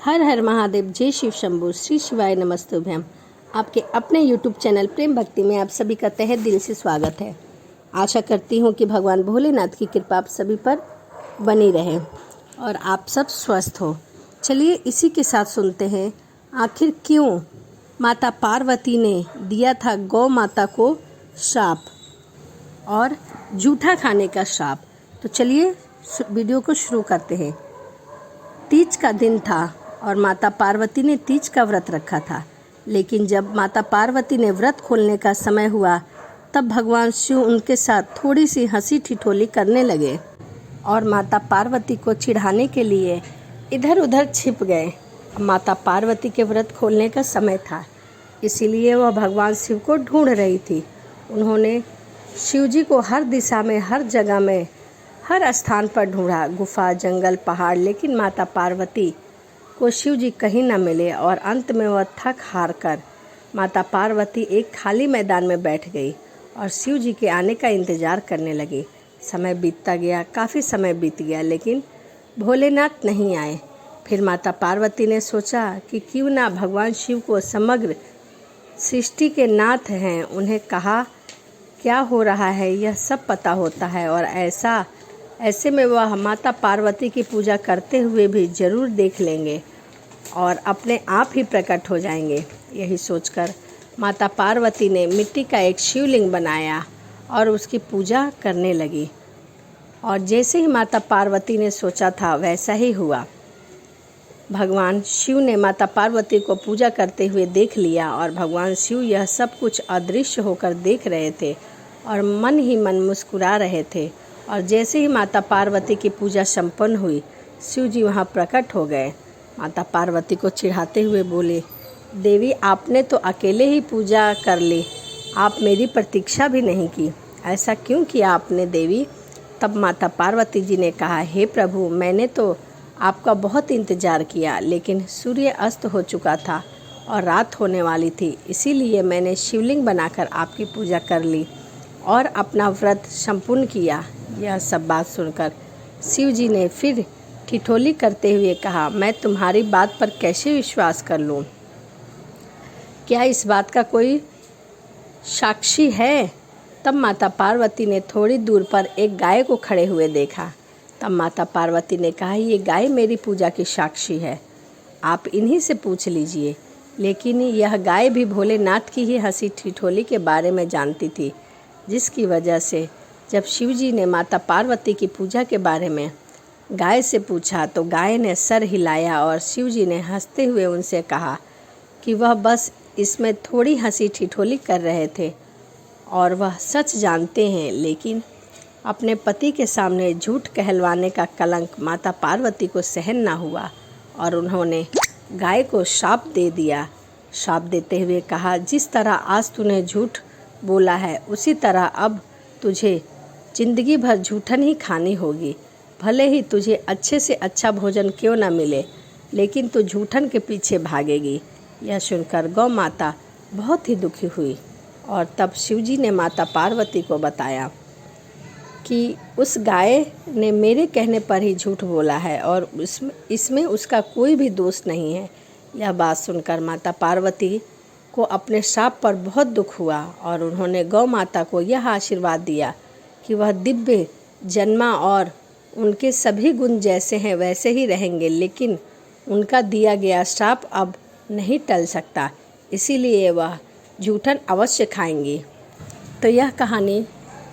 हर हर महादेव, जय शिव शंभू, श्री शिवाय नमस्तुभ्यम। आपके अपने YouTube चैनल प्रेम भक्ति में आप सभी का तहे दिल से स्वागत है। आशा करती हूँ कि भगवान भोलेनाथ की कृपा आप सभी पर बनी रहे और आप सब स्वस्थ हो। चलिए इसी के साथ सुनते हैं, आखिर क्यों माता पार्वती ने दिया था गौ माता को श्राप और जूठा खाने का श्राप। तो चलिए वीडियो को शुरू करते हैं। तीज का दिन था और माता पार्वती ने तीज का व्रत रखा था, लेकिन जब माता पार्वती ने व्रत खोलने का समय हुआ तब भगवान शिव उनके साथ थोड़ी सी हंसी ठिठोली करने लगे और माता पार्वती को चिढ़ाने के लिए इधर उधर छिप गए। माता पार्वती के व्रत खोलने का समय था, इसीलिए वह भगवान शिव को ढूंढ रही थी। उन्होंने शिव जी को हर दिशा में, हर जगह में, हर स्थान पर ढूंढा, गुफा, जंगल, पहाड़, लेकिन माता पार्वती को शिव जी कहीं न मिले और अंत में वह थक हार कर माता पार्वती एक खाली मैदान में बैठ गई और शिव जी के आने का इंतज़ार करने लगी। समय बीतता गया, काफ़ी समय बीत गया, लेकिन भोलेनाथ नहीं आए। फिर माता पार्वती ने सोचा कि क्यों ना भगवान शिव को समग्र सृष्टि के नाथ हैं, उन्हें कहा क्या हो रहा है यह सब पता होता है और ऐसे में वह माता पार्वती की पूजा करते हुए भी ज़रूर देख लेंगे और अपने आप ही प्रकट हो जाएंगे। यही सोचकर माता पार्वती ने मिट्टी का एक शिवलिंग बनाया और उसकी पूजा करने लगी। और जैसे ही माता पार्वती ने सोचा था वैसा ही हुआ। भगवान शिव ने माता पार्वती को पूजा करते हुए देख लिया और भगवान शिव यह सब कुछ अदृश्य होकर देख रहे थे और मन ही मन मुस्कुरा रहे थे। और जैसे ही माता पार्वती की पूजा संपन्न हुई, शिव जी वहाँ प्रकट हो गए। माता पार्वती को चिढ़ाते हुए बोले, देवी आपने तो अकेले ही पूजा कर ली, आप मेरी प्रतीक्षा भी नहीं की, ऐसा क्यों किया आपने देवी? तब माता पार्वती जी ने कहा, हे प्रभु, मैंने तो आपका बहुत इंतज़ार किया, लेकिन सूर्य अस्त हो चुका था और रात होने वाली थी, इसीलिए मैंने शिवलिंग बनाकर आपकी पूजा कर ली और अपना व्रत संपूर्ण किया। यह सब बात सुनकर शिव जी ने फिर ठिठोली करते हुए कहा, मैं तुम्हारी बात पर कैसे विश्वास कर लूं? क्या इस बात का कोई साक्षी है? तब माता पार्वती ने थोड़ी दूर पर एक गाय को खड़े हुए देखा। तब माता पार्वती ने कहा, ये गाय मेरी पूजा की साक्षी है, आप इन्हीं से पूछ लीजिए। लेकिन यह गाय भी भोलेनाथ की ही हंसी ठिठोली के बारे में जानती थी, जिसकी वजह से जब शिव जी ने माता पार्वती की पूजा के बारे में गाय से पूछा तो गाय ने सर हिलाया और शिव जी ने हंसते हुए उनसे कहा कि वह बस इसमें थोड़ी हंसी ठिठोली कर रहे थे और वह सच जानते हैं, लेकिन अपने पति के सामने झूठ कहलवाने का कलंक माता पार्वती को सहन ना हुआ और उन्होंने गाय को श्राप दे दिया। श्राप देते हुए कहा, जिस तरह आज तूने झूठ बोला है उसी तरह अब तुझे जिंदगी भर झूठन ही खानी होगी। भले ही तुझे अच्छे से अच्छा भोजन क्यों न मिले, लेकिन तू झूठन के पीछे भागेगी। यह सुनकर गौ माता बहुत ही दुखी हुई और तब शिवजी ने माता पार्वती को बताया कि उस गाय ने मेरे कहने पर ही झूठ बोला है और इसमें उसका कोई भी दोष नहीं है। यह बात सुनकर माता पार्वती को अपने श्राप पर बहुत दुख हुआ और उन्होंने गौ माता को यह आशीर्वाद दिया कि वह दिव्य जन्मा और उनके सभी गुण जैसे हैं वैसे ही रहेंगे, लेकिन उनका दिया गया श्राप अब नहीं टल सकता, इसीलिए वह जूठन अवश्य खाएंगी। तो यह कहानी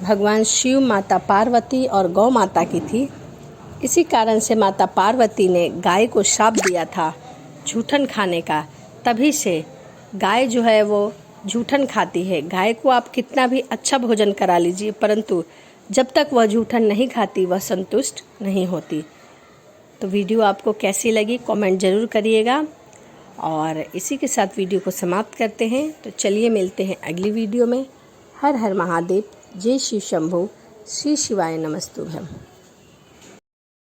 भगवान शिव, माता पार्वती और गौ माता की थी। इसी कारण से माता पार्वती ने गाय को श्राप दिया था जूठन खाने का। तभी से गाय जो है वो जूठन खाती है। गाय को आप कितना भी अच्छा भोजन करा लीजिए, परंतु जब तक वह जूठन नहीं खाती वह संतुष्ट नहीं होती। तो वीडियो आपको कैसी लगी कमेंट ज़रूर करिएगा और इसी के साथ वीडियो को समाप्त करते हैं। तो चलिए मिलते हैं अगली वीडियो में। हर हर महादेव, जय शिव शंभू, श्री शिवाय नमस्तुभ्यम।